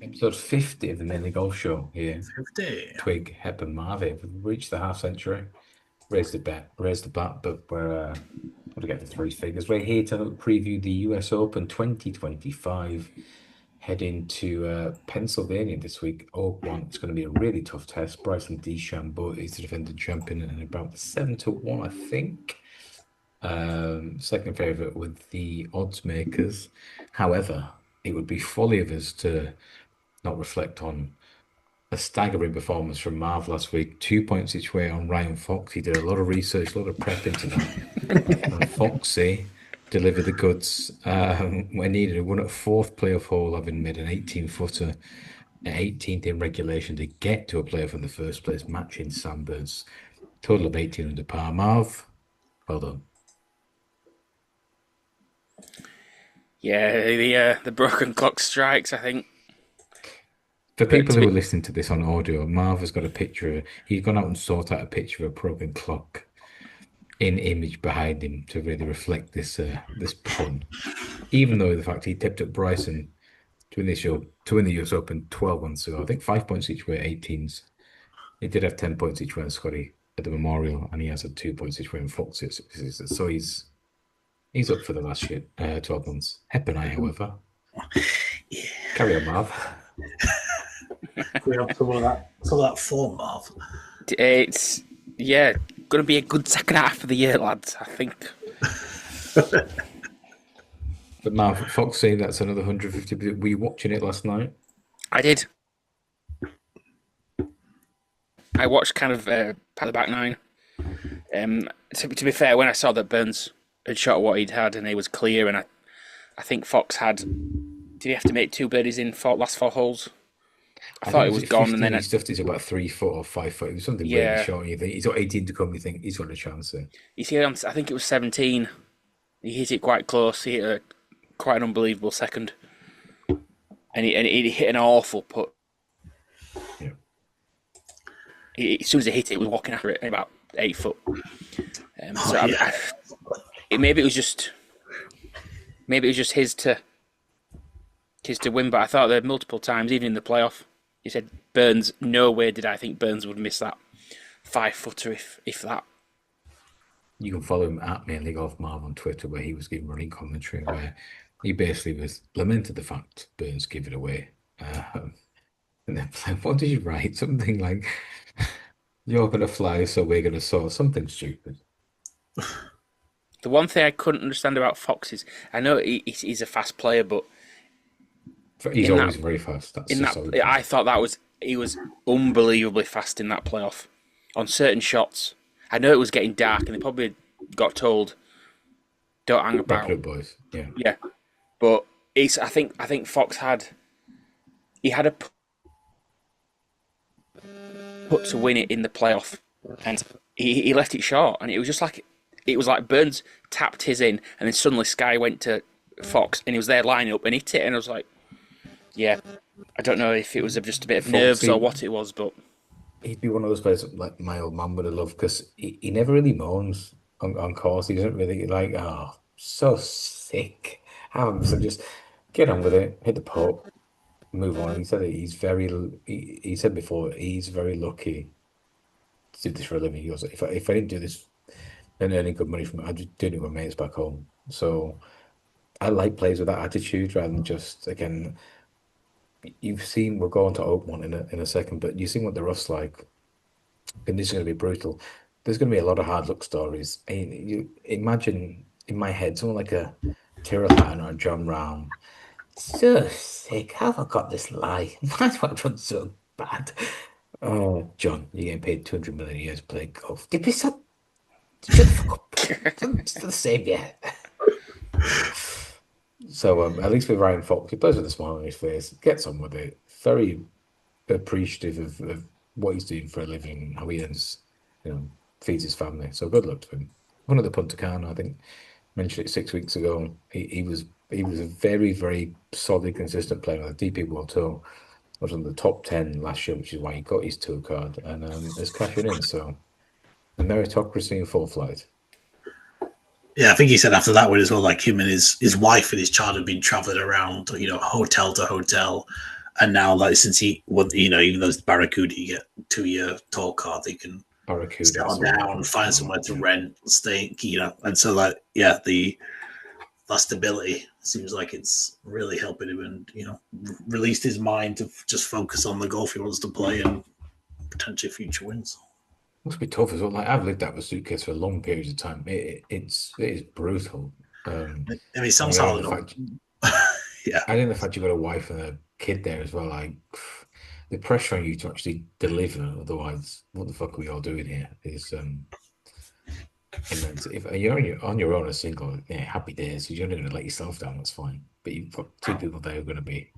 Episode 50 of the Mainly Golf Show here. 50. Twig, Hep and Marv. We've reached the half century. Raised the bat, but we're going to get to three figures. We're here to preview the US Open 2025. Heading to Pennsylvania this week. Oakmont. It's going to be a really tough test. Bryson Dechambeau is the defending champion and about 7-1, I think. Second favorite with the odds makers. However, it would be folly of us to not reflect on a staggering performance from Marv last week. 2 points each way on Ryan Fox. He did a lot of research, a lot of prep into that. And Foxy delivered the goods when needed. He won at fourth playoff hole, having made an 18-footer at 18th in regulation to get to a playoff in the first place, matching Sam Bird's total of 18 under par. Marv, well done. Yeah, the broken clock strikes, I think. For people who are listening to this on audio, Marv has got a picture. He's gone out and sought out a picture of a broken clock in image behind him to really reflect this pun. Even though the fact he tipped up Bryson to win the US Open 12 months ago, I think 5 points each way, 18s. He did have 10 points each way on Scottie at the Memorial, and he has had 2 points each way in Fox. So he's up for the last 12 months. Hep and I, however. Yeah. Carry on, Marv. We have some of that form, Marv. It's going to be a good second half of the year, lads, I think. But Marv, Fox saying that's another 150. Were you watching it last night? I did. I watched kind of part of the back nine. To be fair, when I saw that Burns had shot what he'd had and he was clear, and I think Fox had. Did he have to make 2 birdies in last 4 holes? I thought it was gone, and then he stuffed it about 3 foot or 5 foot. It was something really short. And you think he's got 18 to come. You think he's got a chance there. You see, I think it was 17. He hit it quite close. He hit quite an unbelievable second, and he hit an awful putt. Yeah. As soon as he hit it, he was walking after it about 8 foot. Maybe it was just his to win, but I thought that multiple times, even in the playoff, he said Burns. No way did I think Burns would miss that 5-footer, if that. You can follow him at Mainly Golf Marv on Twitter, where he was giving running commentary, where he basically was lamented the fact Burns gave it away. And then, what did you write? Something like, "You're gonna fly, so we're gonna soar." Something stupid. The one thing I couldn't understand about Fox is, I know he's a fast player, but he's always very fast. I thought he was unbelievably fast in that playoff on certain shots. I know it was getting dark, and they probably got told, "Don't hang about, boys." Yeah, but I think Fox had a put to win it in the playoff, and he left it short, and it was like Burns tapped his in, and then suddenly Sky went to Fox, and he was there lining up and hit it, and I was like, yeah, I don't know if it was just a bit of nerves or what it was, but he'd be one of those players that, like, my old man would have loved, because he never really moans on course. He doesn't really so sick. So just get on with it, hit the putt, move on. He said he said before, he's very lucky to do this for a living. He goes, if I didn't do this and earning good money from it, I'd just do it with my mates back home. So I like players with that attitude rather than just, again, you've seen, we'll go on to Oakmont in a second, but you've seen what the rough's like, and this is going to be brutal. There's going to be a lot of hard luck stories. And you imagine, in my head, someone like a Tyrrell Hatton or a John Rahm. So sick. How have I got this lie? Why do I run so bad? Oh, John, you're getting paid 200 million a year to play golf. Did we so? Shut the fuck up. It's the same, yeah. So at least with Ryan Fox, he plays with a smile on his face, gets on with it. Very appreciative of what he's doing for a living, how he earns, feeds his family. So good luck to him. One of the Punta Cana, I think, mentioned it 6 weeks ago. He was a very, very solid, consistent player on the DP World Tour. Was on the top 10 last year, which is why he got his tour card, and is cashing in. So the meritocracy in full flight. Yeah, I think he said after that one as well, like him and his wife and his child had been traveling around, hotel to hotel, And now, like since he, well, even though it's Barracuda, you get 2-year tour card, they can Barracuda. settle down, find somewhere to rent, stay, and so like that stability seems like it's really helping him, and released his mind to just focus on the golf he wants to play and potentially future wins. Must be tough as well. Like I've lived out of a suitcase for long periods of time. It is brutal. I mean, sounds hard enough. Yeah, I think the fact you've got a wife and a kid there as well, like the pressure on you to actually deliver. Otherwise, what the fuck are we all doing here? Is immense. If you're on your own, a single, yeah, happy days. You're only going to let yourself down. That's fine. But you've got two people there who are going to be.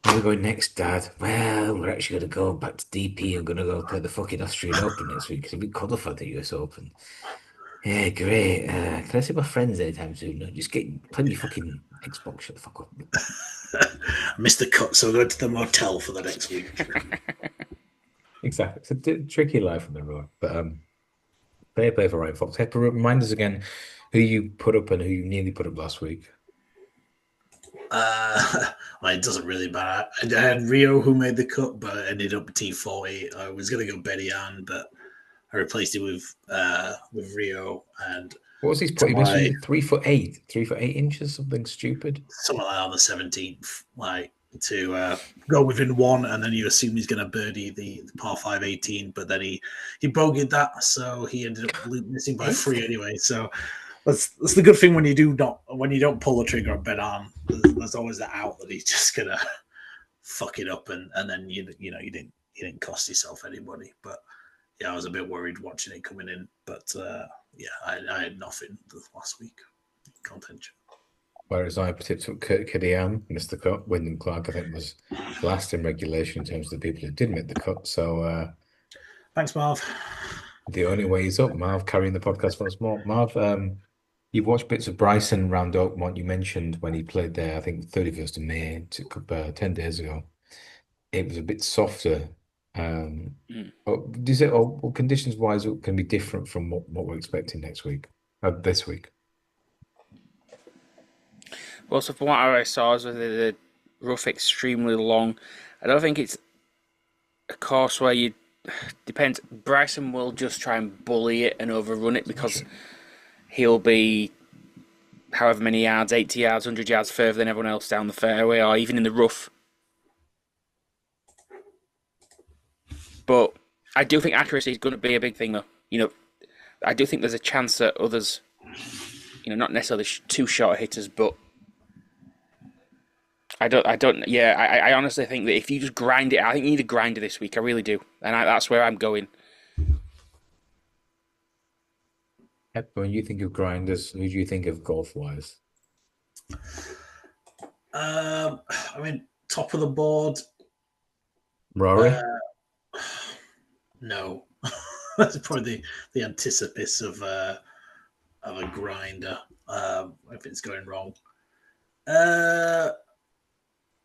Where are we going next, Dad? Well, we're actually going to go back to DP and going to go play the fucking Australian Open next week because we qualified the US Open. Yeah, great. Can I see my friends anytime soon? No, just playing your fucking Xbox. Shut the fuck up. I missed the cut, so I'll go to the motel for the next week. Exactly. It's a tricky life on the road. But play for Ryan Fox. Hey, remind us again who you put up and who you nearly put up last week. Well, it doesn't really matter. I had Rio who made the cut, but I ended up T40. I was going to go Betty Ann, but I replaced it with Rio. And what was his put? He was 3'8", 3'8" inches, something stupid. Something like that on the 17th, like to go within one, and then you assume he's going to birdie the par 5 18, but then he bogeyed that, so he ended up missing by 3 anyway. So that's the good thing when you don't pull the trigger on Bet On. There's always that out that he's just gonna fuck it up, and then you didn't cost yourself anybody. But yeah, I was a bit worried watching it coming in, but I had nothing last week contention. Whereas I tipped up Kurt Kadiam, missed the cut. Wyndham Clark, I think, was last in regulation in terms of the people who did make the cut. So thanks, Marv. The only way is up. Marv carrying the podcast once more. Marv, you've watched bits of Bryson around Oakmont. You mentioned when he played there, I think 31st of May, 10 days ago. It was a bit softer. Conditions wise, it can be different from what we're expecting this week. Well, so from what I saw, is the rough extremely long. I don't think it's a course where you depends. Bryson will just try and bully it and overrun it because he'll be however many yards, 80 yards, 100 yards further than everyone else down the fairway or even in the rough. But I do think accuracy is going to be a big thing, though. I do think there's a chance that others, not necessarily too short hitters, but I honestly think that if you just grind it, I think you need a grinder this week. I really do, and that's where I'm going. When you think of grinders, who do you think of golf-wise? I mean, top of the board. Rory? No, that's probably the antithesis of a grinder. If it's going wrong.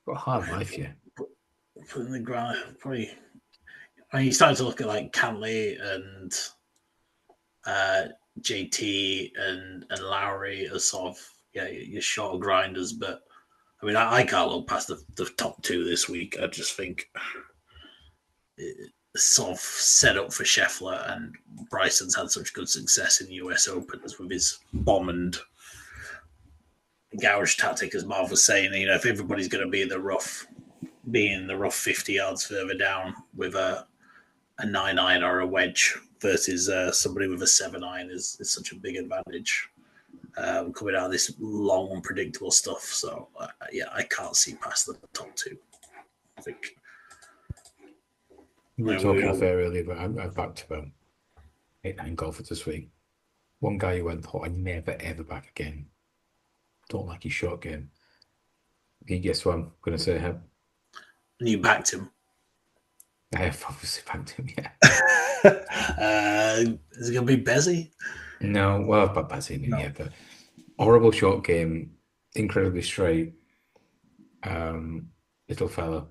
Got a hard life, yeah. Put in the ground, probably. I mean, you're starting to look at like Cantley and JT and Lowry as sort of your shorter grinders, but I mean, I can't look past the top two this week. I just think it's sort of set up for Scheffler, and Bryson's had such good success in the US Opens with his bomb and gouge tactic, as Marv was saying. If everybody's going to be in the rough 50 yards further down with a 9-iron or a wedge versus somebody with a 7-iron is such a big advantage coming out of this long, unpredictable stuff. So, I can't see past the top two. I think. We were talking off air earlier, but I'm back to 8-9 golfers this week. One guy who went, thought I'd never, ever back again. Don't like his short game. Can you guess what I'm going to say, Hep? And you backed him. I have obviously backed him, yeah. Is it going to be Bezzy? No, well, I've backed Bezzy, yeah, but horrible short game, incredibly straight, little fella.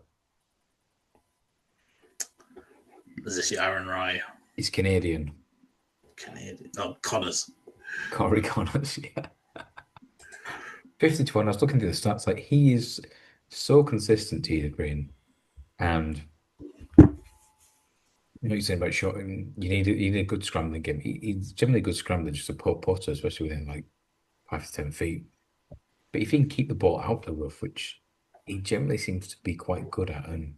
Is this your Aaron Rye? He's Canadian. Oh, Connors. Corey Connors, yeah. 50-1, I was looking at the stats, like he is so consistent to the green, and you're saying about short. You need a good scrambling game. He's generally a good scrambler, just a poor putter, especially within like 5 to 10 feet. But if he can keep the ball out the rough, which he generally seems to be quite good at, and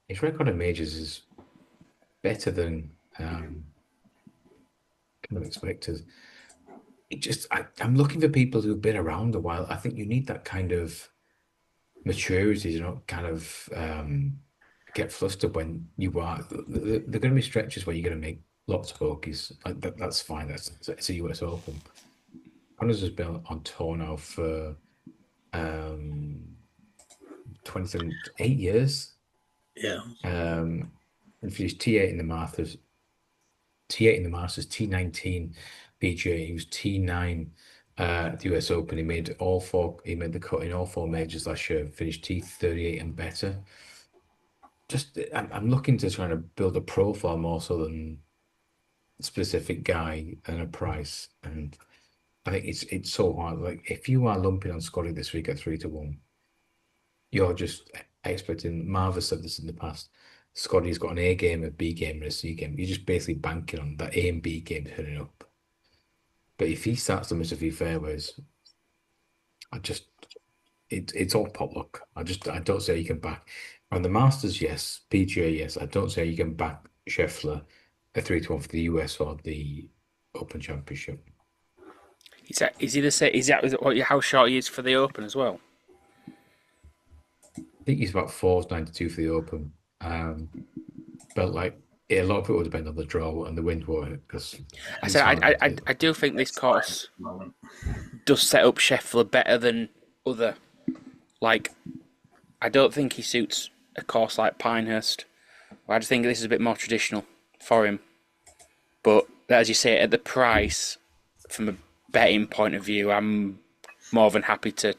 his record of majors is better than kind of expected. I'm looking for people who've been around a while. I think you need that kind of maturity, kind of get flustered when you are. There are going to be stretches where you're going to make lots of bogeys. That's fine. It's a US Open. Connors has been on tour now for 8 years. Yeah. And finished T8 in the Masters, T19 PGA. He was T9 at the US Open. He made the cut in all four majors last year. Finished T38 and better. I'm looking to try to build a profile more so than a specific guy and a price. And I think it's so hard. Like if you are lumping on Scottie this week at 3-1, you're just expecting. Marv has said this in the past. Scottie's got an A game, a B game, and a C game. You're just basically banking on that A and B game turning up. But if he starts to miss a few fairways, it's all pot luck. I don't say you can back on the Masters, yes. PGA, yes. I don't say you can back Scheffler a 3-1 for the US or the Open Championship. Is he the same? Is that how short he is for the Open as well? I think he's about 4.92 for the Open. But like a lot of it will depend on the draw and the wind water. Because I do think this course does set up Scheffler better than other. Like, I don't think he suits a course like Pinehurst. I just think this is a bit more traditional for him. But as you say, at the price, from a betting point of view, I'm more than happy to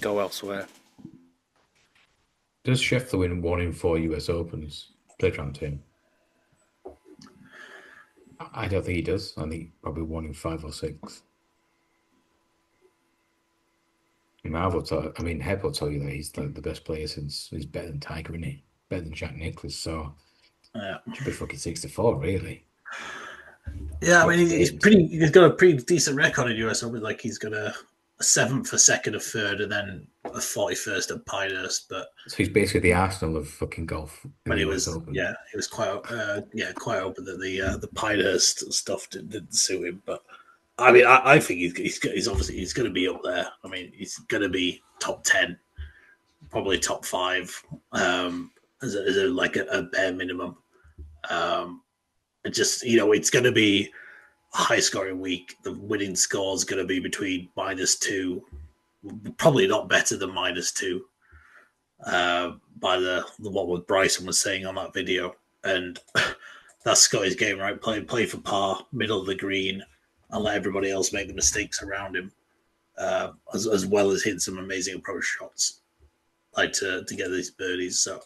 go elsewhere. Does Scheffler win 1 in 4 US Opens? Playground team. I don't think he does. I think probably 1 in 5 or 6. Hep will tell you that he's like the best player since he's better than Tiger, isn't he? Better than Jack Nicklaus, so Yeah. should be fucking 6-4, really. Yeah, I mean he's got a pretty decent record in US Open. Like he's got a 7th, a 2nd, a 3rd, and then a 41st at Pinehurst. But so he's basically the Arsenal of fucking golf. But he was open quite open that the Pinehurst stuff didn't suit him. But I mean, I think he's obviously he's going to be up there. I mean, he's going to be top 10, probably top 5, as a bare minimum. It's going to be a high scoring week. The winning score is going to be between -2, probably not better than -2. By the what Bryson was saying on that video, and that's Scottie's game, right? Play for par, middle of the green, and let everybody else make the mistakes around him, as well as hit some amazing approach shots, like to get these birdies. So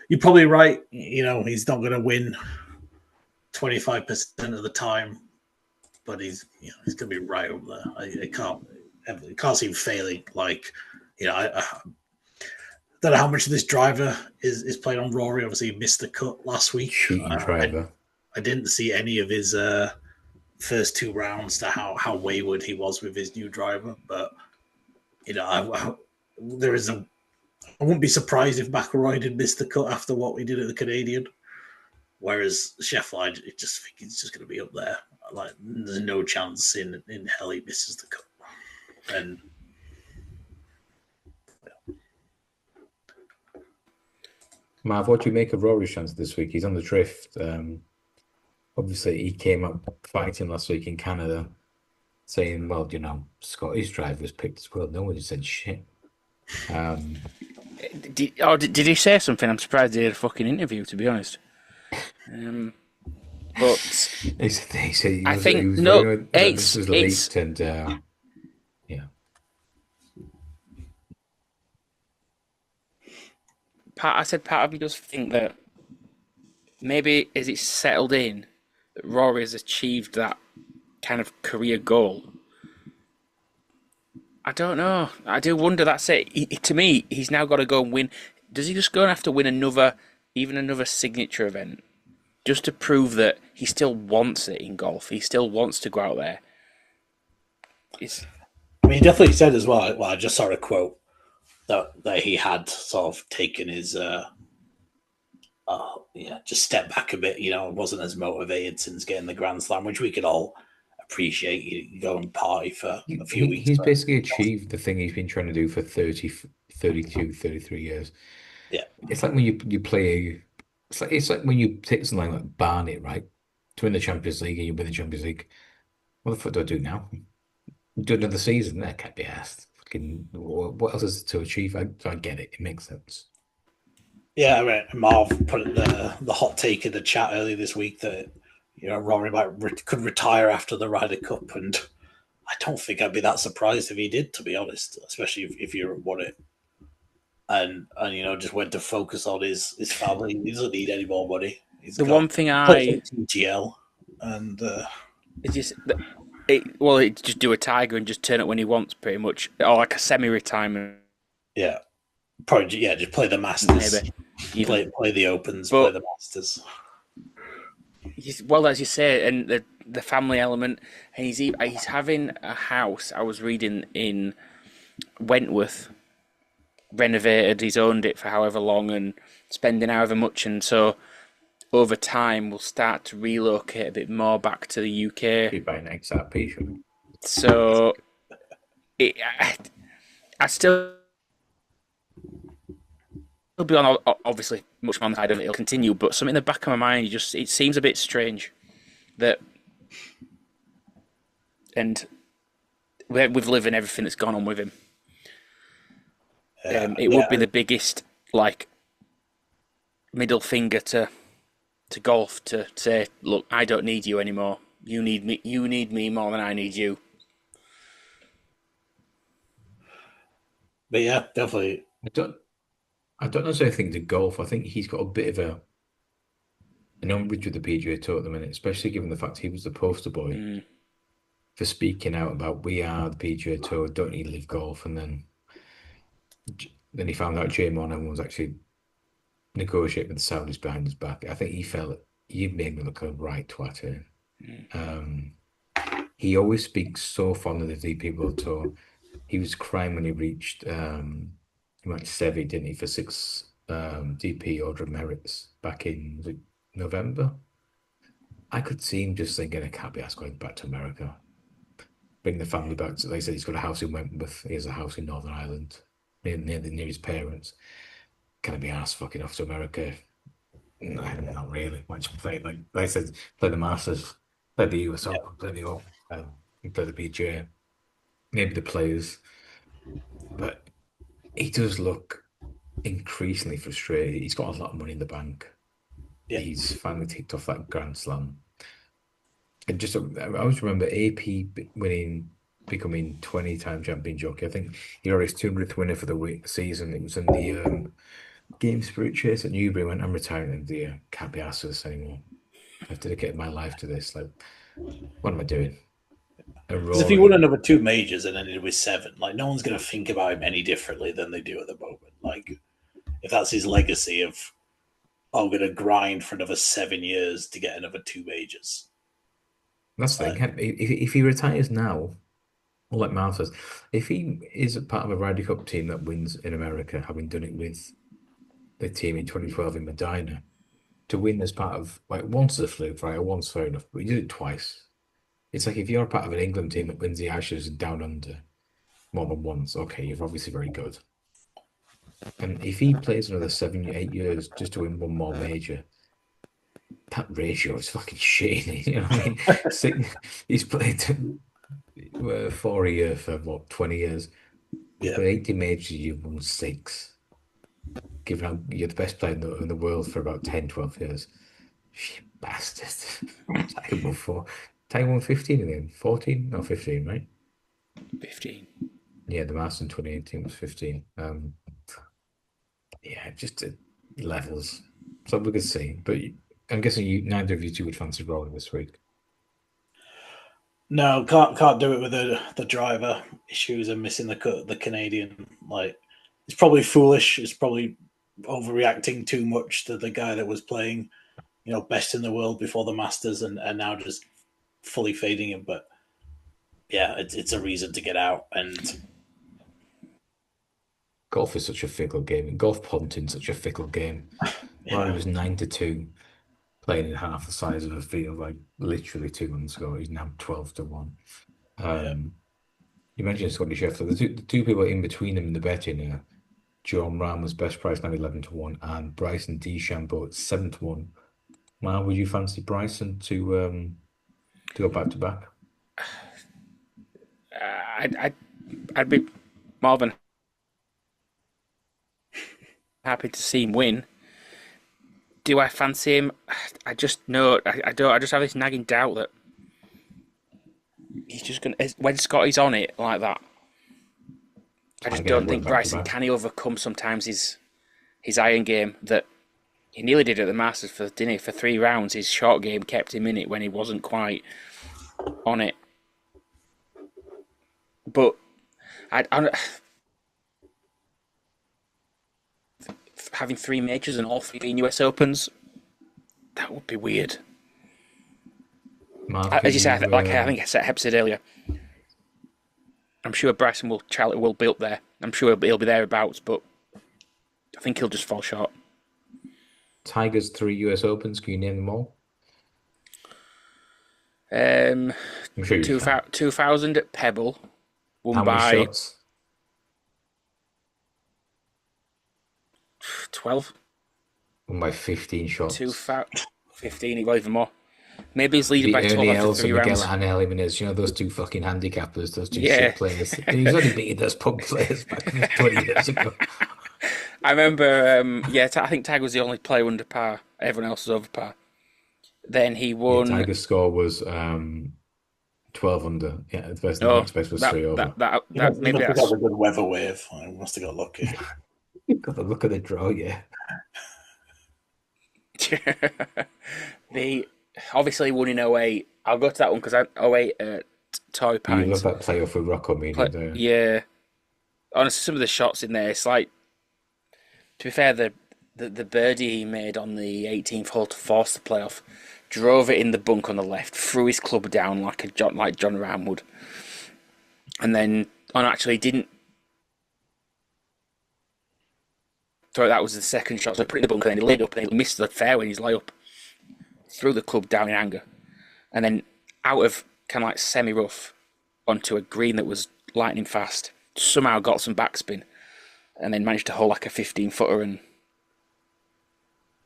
you're probably right. He's not going to win 25% of the time, but he's going to be right up there. I can't see him failing. Like, I don't know how much of this driver is played on Rory. Obviously, he missed the cut last week. Cheating driver. I didn't see any of his first 2 rounds to how wayward he was with his new driver. But I wouldn't be surprised if McIlroy did miss the cut after what we did at the Canadian. Whereas Scheffler, I just think he's just going to be up there. Like, there's no chance in hell he misses the cut. And Marv, what do you make of Rory's chance this week? He's on the drift. Obviously, he came up fighting last week in Canada, saying, well, Scottish drivers picked as well. No one said shit. Did he say something? I'm surprised he had a fucking interview, to be honest. But he said I think it's leaked and yeah. Part of me does think that maybe as it's settled in, that Rory has achieved that kind of career goal. I don't know. I do wonder. That's it. To me, he's now got to go and win. Does he just go and have to win even another signature event, just to prove that he still wants it in golf? He still wants to go out there. I mean, he definitely said as well. Well, I just saw a quote that he had sort of taken his just step back a bit. Wasn't as motivated since getting the Grand Slam, which we could all appreciate. You go and party for a few weeks. He's basically achieved the thing he's been trying to do for 30, 32, 33 years. Yeah. It's like when you play, it's like when you take something like Barnet, right? To win the Champions League and you win the Champions League. What the fuck do I do now? Do another season? That can't be asked. Fucking, what else is to achieve? I get it. It makes sense. Yeah, I mean, Marv put the hot take in the chat earlier this week that Rory could retire after the Ryder Cup, and I don't think I'd be that surprised if he did, to be honest. Especially if Europe won it, and just went to focus on his family. He doesn't need any more money. The one thing I TGL and it's just he'd just do a Tiger and just turn it when he wants, pretty much, or like a semi-retirement. Yeah, probably. Yeah, just play the Masters. Maybe play the Opens, play the Masters. Well, as you say, and the family element, and he's having a house. I was reading in Wentworth, renovated. He's owned it for however long and spending however much, and so over time we'll start to relocate a bit more back to the UK. Be buying XRP, should we? So, I still will be on, obviously, much more on the side of it'll continue, but something in the back of my mind, it seems a bit strange that, and with living everything that's gone on with him, it would be the biggest, middle finger to golf to say, look, I don't need you anymore. You need me more than I need you. But yeah, definitely. I don't necessarily think to golf. I think he's got a bit of an umbrage with the PGA Tour at the minute, especially given the fact he was the poster boy for speaking out about we are the PGA Tour, don't need to live golf, and then he found out Jay Monahan was actually negotiating with the Saudis behind his back. I think he felt you made me look a right twat here. He always speaks so fondly of the DP World Tour. He was crying when he reached he went Sevi, didn't he, for 6 DP Order of Merits back in November? I could see him just thinking a can't be asked going back to America. Bring the family back. So they said he's got a house in Wentworth. He has a house in Northern Ireland, near his parents. Can I be asked fucking off to America? No, not really. Why don't you play, like they said, play the Masters, play the US Open, play the Open, play the PGA, maybe the Players. But he does look increasingly frustrated. He's got a lot of money in the bank. Yeah. He's finally ticked off that Grand Slam. And I always remember AP becoming 20-time champion jockey. I think he got his 200th winner for the season. It was in the Game Spirit Chase at Newbury. When I'm retiring in the year, can't be asked for this anymore. I've dedicated my life to this. Like, what am I doing? Because if he won another 2 majors and ended with 7, no one's going to think about him any differently than they do at the moment. If that's his legacy of, I'm going to grind for another 7 years to get another 2 majors. That's the thing. If he retires now, like Mal says, if he is a part of a Ryder Cup team that wins in America, having done it with the team in 2012 in Medina, to win as part of, once is a fluke, right? Once fair enough, but he did it twice. It's like if you're a part of an England team that wins the Ashes and down under more than once, okay, you're obviously very good. And if he plays another 7, 8 years just to win one more major, that ratio is fucking shitty. You know what I mean? He's played 4 a year for 20 years. Yeah. For 80 majors, you've won 6. Given how you're the best player in the world for about 10, 12 years. You bastard. Tiger won 4. Tiger won 15 again. 14? No, 15, right? 15. Yeah, the Masters in 2018 was 15. Yeah, just levels. So we could see. But I'm guessing neither of you two would fancy Rory this week. No, can't do it with the driver issues and missing the Canadian. Like, it's probably foolish. It's probably overreacting too much to the guy that was playing, best in the world before the Masters, and now just fully fading him. But yeah, it's a reason to get out. And Golf is such a fickle game, and golf punting's such a fickle game. Rory was 9-2, playing in half the size of a field, like literally 2 months ago. He's now 12-1. You mentioned Scottie Scheffler. The two people in between them in the betting are John Ram was best price now 11-1, and Bryson DeChambeau at 7-1. Now, would you fancy Bryson to go back to back? I'd be more than happy to see him win. Do I fancy him? I just know I don't. I just have this nagging doubt that he's just gonna, when Scotty's on it like that. I just don't think Bryson can he overcome sometimes his iron game that he nearly did at the Masters for 3 rounds. His short game kept him in it when he wasn't quite on it. But I having 3 majors and all 3 being US Opens, that would be weird. Marv, as you say, I think Hep said earlier, I'm sure Bryson will be up there. I'm sure he'll be thereabouts, but I think he'll just fall short. Tiger's 3 US Opens, can you name them all? I'm sure you 2000 at Pebble, won How by many shots? 12. Won by 15 shots. 15, he got even more. Maybe he's leading by 12 after 3 rounds. And Miguel Jimenez, those two fucking handicappers, those two shit players. He's only beaten those pub players back 20 years ago. I remember, I think Tiger was the only player under par. Everyone else was over par. Then he won. Yeah, Tiger's score was 12 under. Yeah, the next best was 3 over. Maybe that's a good weather wave. I must have got lucky. You've got the look of the draw, yeah. Obviously he won in 08. I'll go to that one because 08 at Torrey Pines. You love that playoff with Rocco Mina. Yeah. Honestly, some of the shots in there, it's like, to be fair, the birdie he made on the 18th hole to force the playoff, drove it in the bunk on the left, threw his club down like John Rahm would, and then didn't. So that was the second shot. So put it in the bunker, and then he laid up and he missed the fairway in his layup. Threw the club down in anger. And then out of kind of like semi-rough onto a green that was lightning fast. Somehow got some backspin. And then managed to hold like a 15-footer. And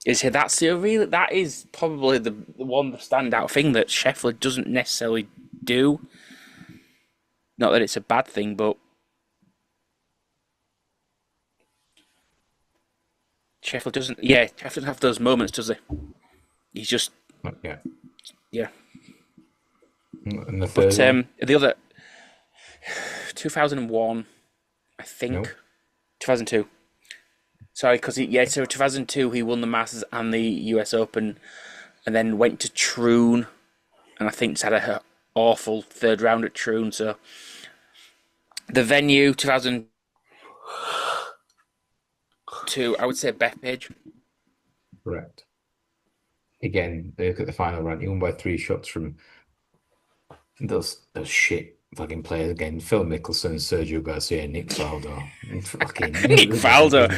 that is probably the standout thing that Scheffler doesn't necessarily do. Not that it's a bad thing, but Scheffler doesn't have those moments, does he? He's just yeah. And the third the other 2001, I think. Nope. 2002. Sorry, because so 2002 he won the Masters and the US Open, and then went to Troon, and I think just had an awful 3rd round at Troon. So the venue 2002, I would say Bethpage. Correct. Again, they look at the final round. He won by 3 shots from those shit fucking players again. Phil Mickelson, Sergio Garcia, Nick Faldo. Fucking Nick Faldo.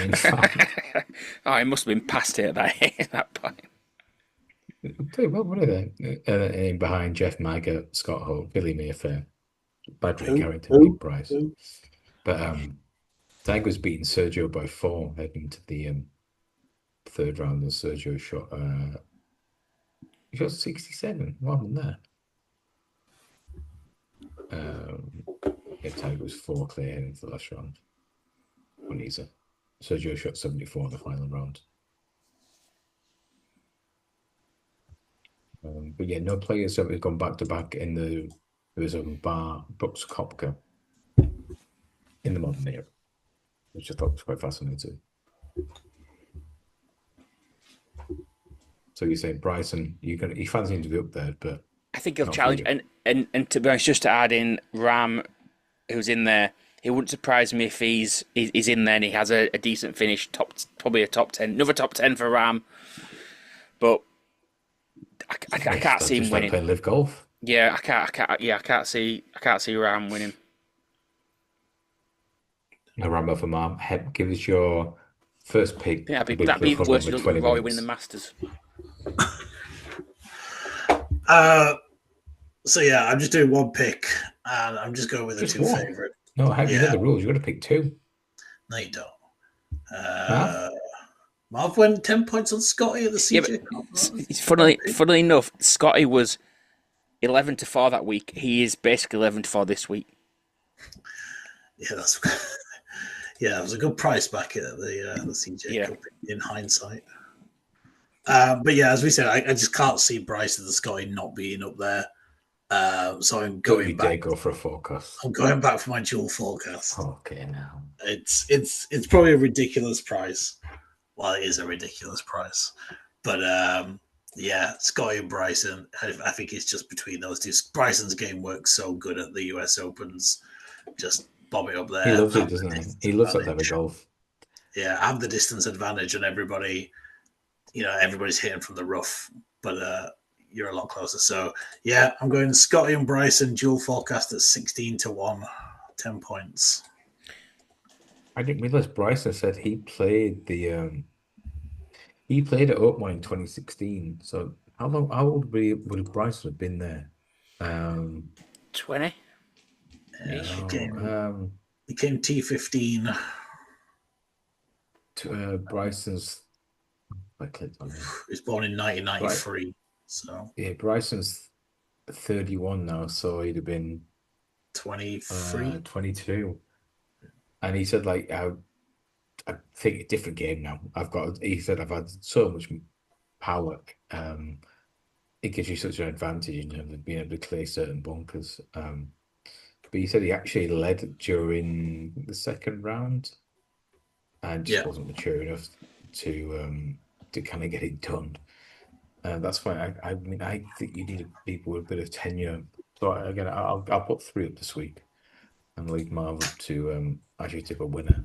He must have been past it at that point. Tell you what are they? And behind Jeff Mager, Scott Holt, Billy Mayfair, Patrick Carrington, Nick Price. But Tiger was beating Sergio by 4 heading to the 3rd round. And Sergio shot 67. What happened there? Tiger was 4 clear heading to the last round. Sergio shot 74 in the final round. But yeah, no players have gone back to back in the US Open bar Brooks Koepka in the modern era, which I thought was quite fascinating. So you say Bryson, you fancy him to be up there, but I think he'll Not challenge. for you. And to be honest, just to add in Ram, who's in there, it wouldn't surprise me if he's in there and he has a decent finish, probably a top 10, another top 10 for Ram. But I can't see him Just like winning. playing live golf. Yeah, I can't see Ram winning. No Rambo for Marv. Hep, give us your first pick. Yeah, We've that'd be just run worse over than 20 Rory minutes. winning the Masters. So yeah, I'm just doing one pick, and I'm just going with the Just two one? favorite. No, Hep, you know Yeah. the rules. You've got to pick two. No, you don't. Marv? Marv went 10 points on Scotty at the Yeah, CJ. but funnily enough, Scotty was 11-4 that week. He is basically 11-4 this week. Yeah, that's yeah, it was a good price back at the CJ Cup in hindsight. But yeah, as we said, I just can't see Bryson and Scotty not being up there. So I'm going back. Go for a forecast. I'm going back for my dual forecast. Okay, now. It's probably a ridiculous price. Well, it is a ridiculous price. But yeah, Scotty and Bryson, I think it's just between those two. Bryson's game works so good at the US Opens. Just bob it up there. He loves it, doesn't he? He loves that type of golf. Yeah, have the distance advantage, and everybody's hitting from the rough, but you're a lot closer. So yeah, I'm going Scotty and Bryson dual forecast at 16-1, 10 points. I didn't realize Bryson said he played at Oakmont in 2016. So how old would Bryson have been there? 20. He came T15. Bryson's. I clicked on him. He was born in 1993. So yeah, Bryson's 31 now, so he'd have been 23, 22. And he said, like, I think a different game now. He said, I've had so much power. It gives you such an advantage in terms of being able to clear certain bunkers. But he said he actually led during the second round and just wasn't mature enough to kind of get it done. That's why I mean I think you need people with a bit of tenure. So again, I'll put 3 up this week and leave Marv up to actually tip a winner.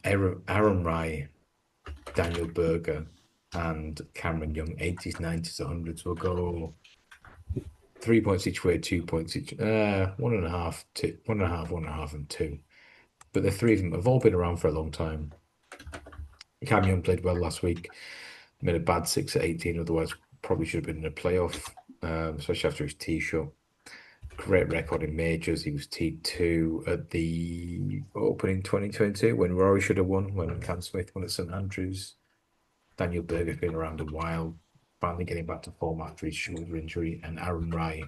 Aaron Rai, Daniel Berger, and Cameron Young, 80s, 90s, 100s will go 3 points each way, 2 points each. 1.5, 2, 1.5, 1.5, and 2. But the 3 of them have all been around for a long time. Cam Young played well last week. Made a bad 6 at 18, otherwise probably should have been in a playoff, especially after his tee shot. Great record in majors. He was T2 at the Open in 2022 when Rory should have won, when Cam Smith won at St Andrews. Daniel Berger's been around a while, finally getting back to form after his shoulder injury. And Aaron Rai,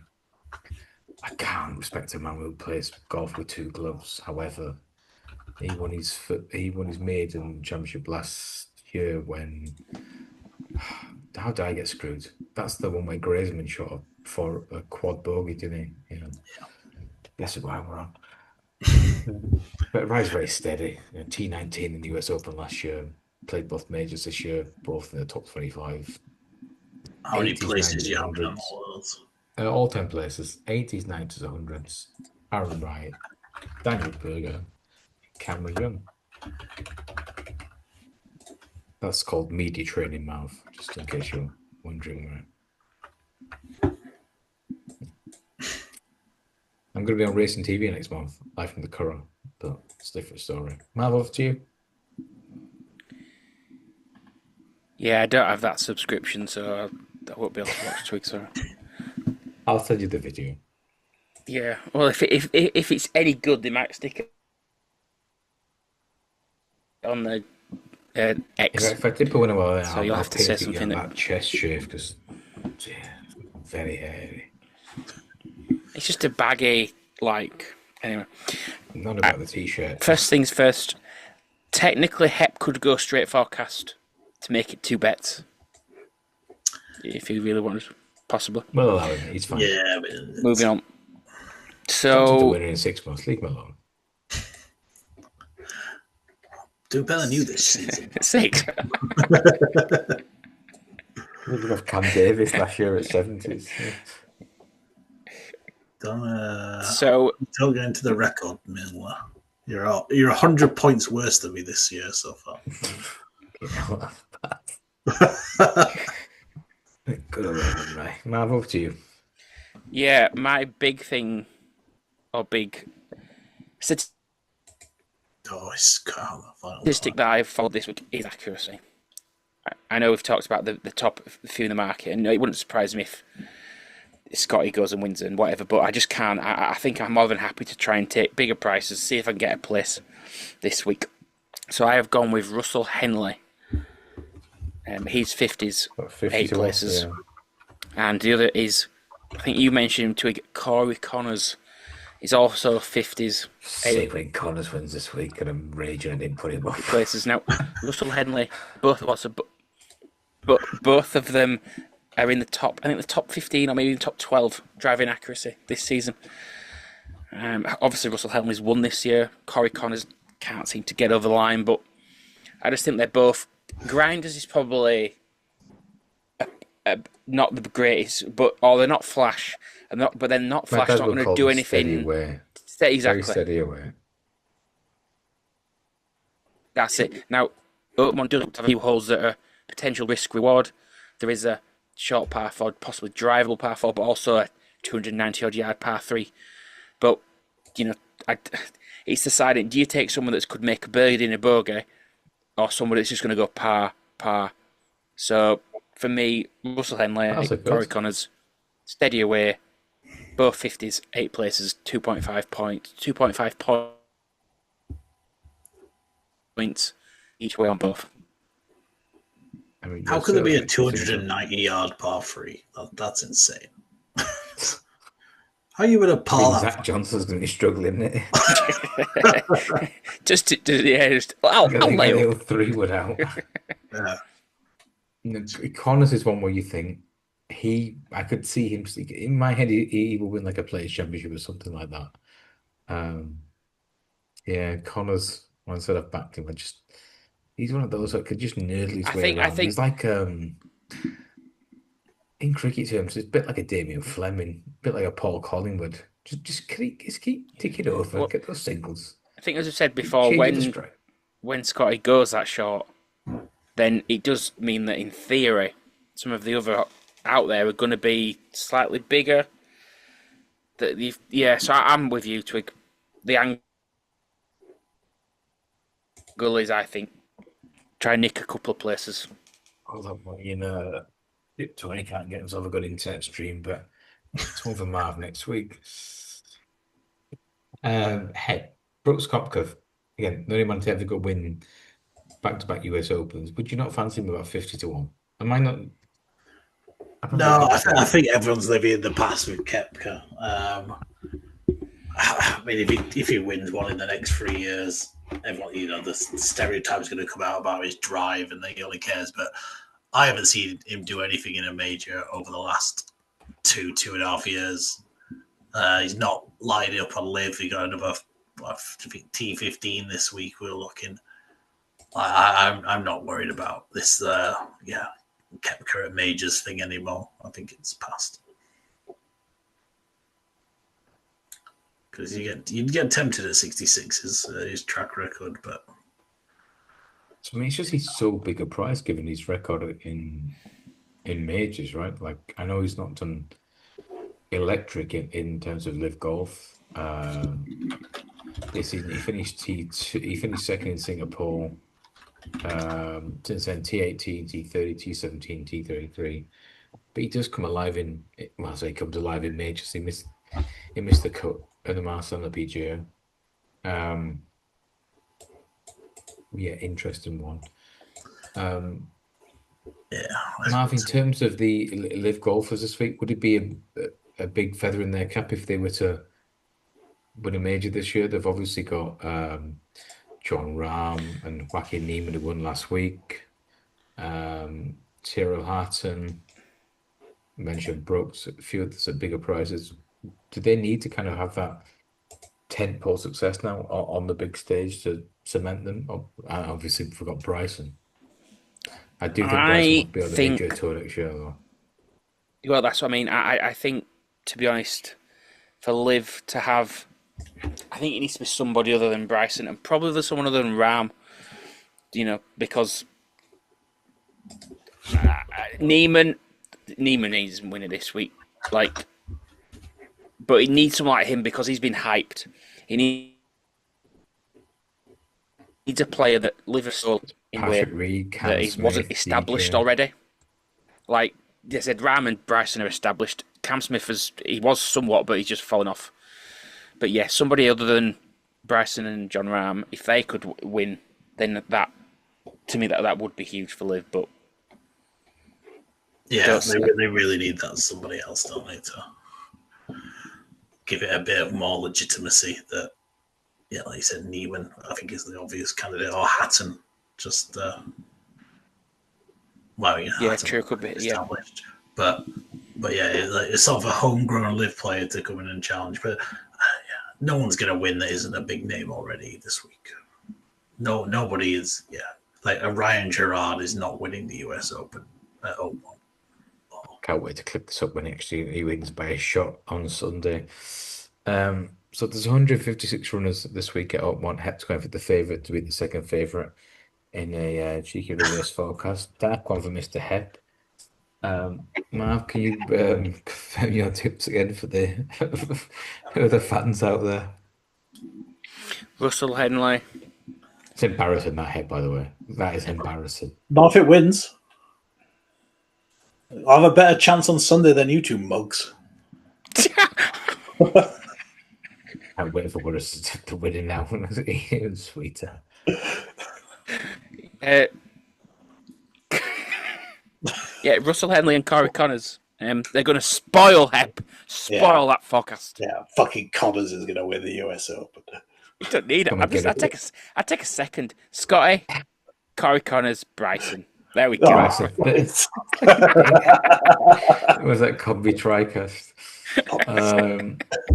I can't respect a man who plays golf with 2 gloves. However, he won his maiden championship last year when... How did I get screwed? That's the one where Grazeman shot for a quad bogey, didn't he? Yeah. Guess why I'm wrong. But Rai's very steady. T19 in the US Open last year. Played both majors this year, both in the top 25. How many 80s, places do you have 90s, in all those? all 10 places. 80s, 90s, 100s. Aaron Rai, Daniel Berger, Cameron Young. That's called media training, Marv, just in case you're wondering. I'm going to be on Racing TV next month, live from the Curragh, but it's a different story. Marv, over to you. Yeah, I don't have that subscription, so I won't be able to watch Twig. So I'll send you the video. yeah, well, if it's any good, they might stick it on the X. If I tip a winner, well, So you'll have to say something about chest shave because very hairy. It's just a baggy, like, anyway. Not about the t-shirt. First things first. Technically, Hep could go straight forecast to make it 2 bets, if he really wanted, possibly. We'll allow him. He's fine. Yeah, but Moving on. The So winner in 6 months. Leave him alone. do better than you this season. 6. We could have Cam Davis last year at 70s. Don't get into the record, Miller. You're 100 points worse than me this year so far. Good old Evan, right? Marv, over to you. Yeah, my big thing, or big statistic that I've followed this week is accuracy. I know we've talked about the top few in the market, and it wouldn't surprise me if Scottie goes and wins and whatever, but I just can't. I think I'm more than happy to try and take bigger prices, see if I can get a place this week. So I have gone with Russell Henley. He's 50s, 8 places. Yeah. And the other is, I think you mentioned him, Twig, Corey Connors. He's also 50s. Sick when Connors wins this week, and I'm raging I didn't put him up. Places. Now, Russell Henley, both of them are in the top, I think the top 15 or maybe the top 12 driving accuracy this season. Obviously, Russell Henley's won this year. Corey Connors can't seem to get over the line, but I just think they're both... Grinders is probably not the greatest, or they're not flash, but they're not flash. Not going to do anything. Exactly. Very steady away. That's it. Now, Oakmont does have a few holes that are potential risk reward. There is a short par 4, possibly drivable par 4, but also a 290 odd yard par 3. But it's deciding: do you take someone that could make a birdie in a bogey, or someone that's just going to go par? So for me, Russell Henley, Corey Connors, steady away, both 50s, 8 places, 2.5 points each way on both. I mean, how could there be a 290-yard par 3? That's insane. How are you going to par that? Zach Johnson's going to be struggling, isn't it? I'll lay up. 3 would out. Yeah. Connors is one where you think I could see him in my head. He will win like a Players Championship or something like that. Yeah, Connors. Once I've backed him, he's one of those that could just nerdle his way around. He's like in cricket terms, it's a bit like a Damien Fleming, a bit like a Paul Collingwood. Just keep ticking over, get those singles. I think, as I said before, when Scottie goes that short, then it does mean that in theory, some of the other out there are going to be slightly bigger. So I'm with you, Twig. The angle is, I think, try and nick a couple of places. Hold on, Tony can't get himself a good internet stream, but it's one for Marv next week. Brooks Koepka, again, the only man to ever go win back-to-back US Opens. Would you not fancy him about 50 to 1? Am I not? No, I think everyone's living in the past with Koepka. I mean, if he wins one in the next 3 years, everyone, the stereotype's going to come out about his drive and that he only cares. But I haven't seen him do anything in a major over the last 2.5 years. He's not lighting up on live. He got another T15 this week. We're looking. I'm not worried about this. Koepka at majors thing anymore. I think it's past. Because you'd get tempted at 66 his track record, but to me, it's just he's so big a price given his record in majors, right? Like, I know he's not done electric in terms of live golf. This season he finished he finished second in Singapore. Since then, T18, T30, T17, T33. But he does come alive he comes alive in majors. He missed the cut at the Masters on the PGA. Interesting one. Marv, in terms of the live golfers this week, would it be a big feather in their cap if they were to win a major this year? They've obviously got John Rahm and Joaquin Niemann, who won last week. Tyrrell Hatton, mentioned Brooks, a few others at bigger prices. Do they need to kind of have that tentpole success now on the big stage to cement them? I obviously forgot Bryson. I do think Bryson will be on the PGA Tour next year, though. Well, that's what I mean. I think, to be honest, for Liv to have. I think it needs to be somebody other than Bryson, and probably someone other than Ram. Because Neiman needs to win it this week. But he needs someone like him because he's been hyped. He needs a player that lives a soul in a way that he wasn't established already. Like they said, Ram and Bryson are established. Cam Smith he was somewhat, but he's just fallen off. But yeah, somebody other than Bryson and John Ram, if they could win, then that to me that would be huge for Liv. But yeah, they really need that somebody else, don't they, to give it a bit of more legitimacy. That like you said, Neiman I think is the obvious candidate, or Hatton. Just Hatton true, could be established, but yeah, it's sort of a homegrown Liv player to come in and challenge. But no one's going to win that isn't a big name already this week. Nobody is. Yeah, like a Ryan Gerard is not winning the US Open at Oakmont. Can't wait to clip this up when he wins by a shot on Sunday. So there's 156 runners this week at Oakmont. Hep's going for the favourite to be the second favourite in a cheeky reverse forecast. Dark one for Mr. Hep. Marv, can you confirm your tips again for the fans out there? Russell Henley. It's embarrassing, that Hep, by the way. That is embarrassing. Not if it wins. I'll have a better chance on Sunday than you two mugs. I'm waiting for Willis to win it now. It was sweeter. Yeah, Russell Henley and Corey Connors. They're going to spoil Hep. Spoil that forecast. Yeah, fucking Connors is going to win the US Open. You don't need it. I take a second. Scottie, Corey Connors, Bryson. There we go. It was that combi tricast.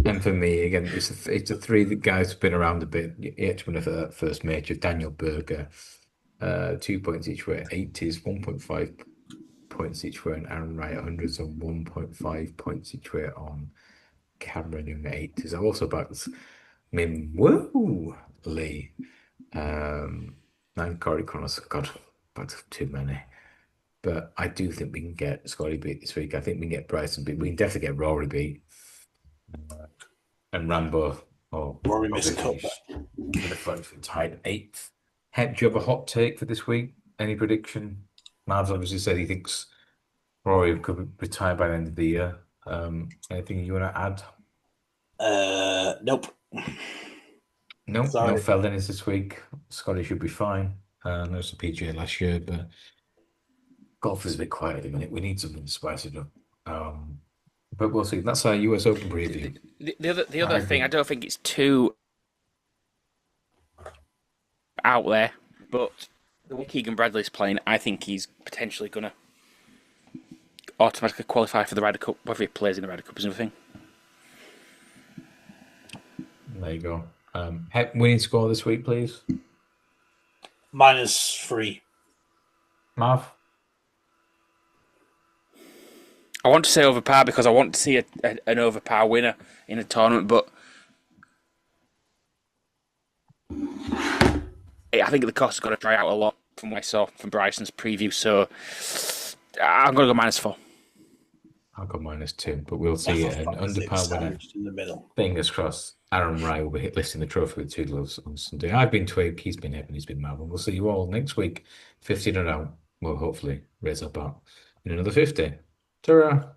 And for me, again, it's the three guys who've been around a bit. Each one of the first major. Daniel Berger, 2 points each way, 80s, 1.5 points each way on Aaron Wright, 100s, and 1.5 points each way on Cameron Young, 80s. I've also backed Min Woo Lee, and Corey Connors. God, that's too many. But I do think we can get Scottie beat this week. I think we can get Bryson beat. We can definitely get Rory beat. And Rambo. Rory missed a cut. Give it a vote for tied 8th. Hep, do you have a hot take for this week? Any prediction? Marv's obviously said he thinks Rory could retire by the end of the year. Anything you want to add? Nope. No Felden this week. Scottie should be fine. There's the PGA last year, but golf is a bit quiet at the minute. We need something to spice it up. But we'll see. That's our US Open preview. The other thing, I don't think it's too out there, but the way Keegan Bradley's playing, I think he's potentially going to automatically qualify for the Ryder Cup. Whether he plays in the Ryder Cup is another thing. There you go. Hep, winning score this week, please. -3. Marv? I want to say over par because I want to see an over par winner in a tournament, but I think the cost has got to dry out a lot from what I saw from Bryson's preview, so I'm going to go -4. I'll go -2, but we'll see an under par winner. In the middle. Fingers crossed. Aaron Wright will be lifting the trophy with 2 gloves on Sunday. I've been Twig, he's been Hep, and he's been Marv. We'll see you all next week. 15 and out. We'll hopefully raise up in another 50. Ta-ra!